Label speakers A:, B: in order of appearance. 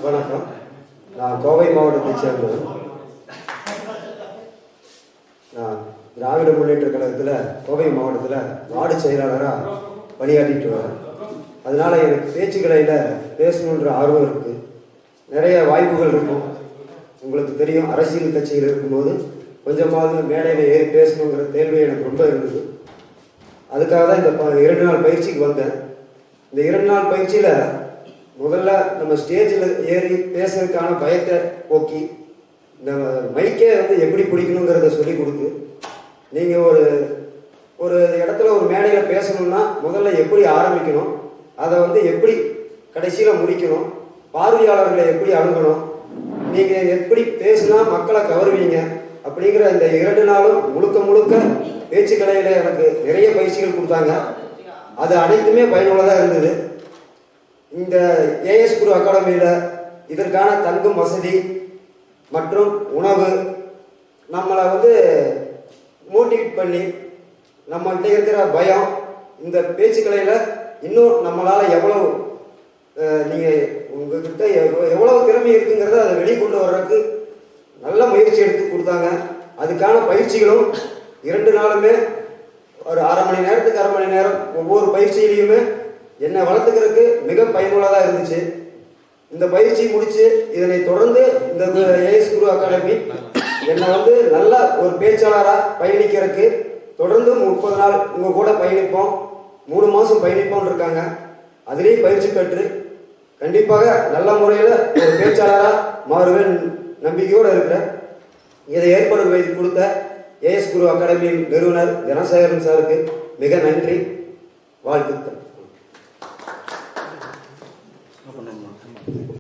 A: வணக்கம். நான் கோவை மாவட்டத்தைச் சேர்ந்தவன். நான் திராவிட முன்னேற்ற கழகத்தில் கோவை மாவட்டத்தில் வார்டு செயலாளராக பணியாற்றிட்டு வரேன். அதனால எனக்கு பேச்சுக்கலையில் பேசணுன்ற ஆர்வம் இருக்குது. நிறைய வாய்ப்புகள் இருக்கும். உங்களுக்கு தெரியும், அரசியல் கட்சியில் இருக்கும்போது கொஞ்சமாவது மேடையில் ஏறி பேசணுங்கிற தேர்வு எனக்கு ரொம்ப இருந்தது. அதுக்காக தான் இந்த 2 நாள் பயிற்சிக்கு வந்தேன். இந்த 2 நாள் பயிற்சியில் முதல்ல நம்ம ஸ்டேஜில் ஏறி பேசுறதுக்கான பயத்தை போக்கி, இந்த மைக்கை எப்படி பிடிக்கணுங்கிறத சொல்லி கொடுத்து, நீங்கள் ஒரு இடத்துல ஒரு மேடையில் பேசணும்னா முதல்ல எப்படி ஆரம்பிக்கணும், அதை எப்படி கடைசியில் முடிக்கணும், பார்வையாளர்களை எப்படி அணுகணும், நீங்கள் எப்படி பேசுனா மக்களை கவருவீங்க அப்படிங்கிற இந்த 2 நாளும் முழுக்க பேச்சுக்கலையில் எனக்கு நிறைய பயிற்சிகள் கொடுத்தாங்க. அது அனைத்துமே பயனுள்ளதாக இருந்தது. இந்த ஏஎஸ் குரு அகாடமியில் இதற்கான தங்கும் வசதி மற்றும் உணவு நம்மளை மோட்டிவேட் பண்ணி, நம்மகிட்ட இருக்கிற பயம், இந்த பேச்சுக்கலையில் இன்னும் நம்மளால் எவ்வளவு நீங்கள் உங்ககிட்ட எவ்வளவு திறமை இருக்குங்கிறத அதை வெளிக்கொண்டு வர்றதுக்கு நல்ல முயற்சி எடுத்து கொடுத்தாங்க. அதுக்கான பயிற்சிகளும் 2 நாளுமே ஒரு அரை மணி நேரம் ஒவ்வொரு பயிற்சியிலையுமே என்னை வளர்த்துக்கிறதுக்கு மிக பயனுள்ளதாக இருந்துச்சு. இந்த பயிற்சி முடித்து இதனை தொடர்ந்து இந்த ஏஎஸ் குரு அகாடமி என்னை நல்ல ஒரு பேச்சாளராக பயணிக்கிறதுக்கு தொடர்ந்து 30 நாள் உங்கள் கூட பயணிப்போம், 3 மாதம் பயணிப்போம்னு இருக்காங்க. அதுலேயும் பயிற்சி பெற்று கண்டிப்பாக நல்ல முறையில் ஒரு பேச்சாளராக மாறுவேன் நம்பிக்கையோடு இருக்கிறேன். இதை ஏற்பாடு கொடுத்த ஏஎஸ் குரு அகாடமி நிறுவனர் ஜனசேகரன் சாருக்கு மிக நன்றி, வாழ்த்துக்கள்.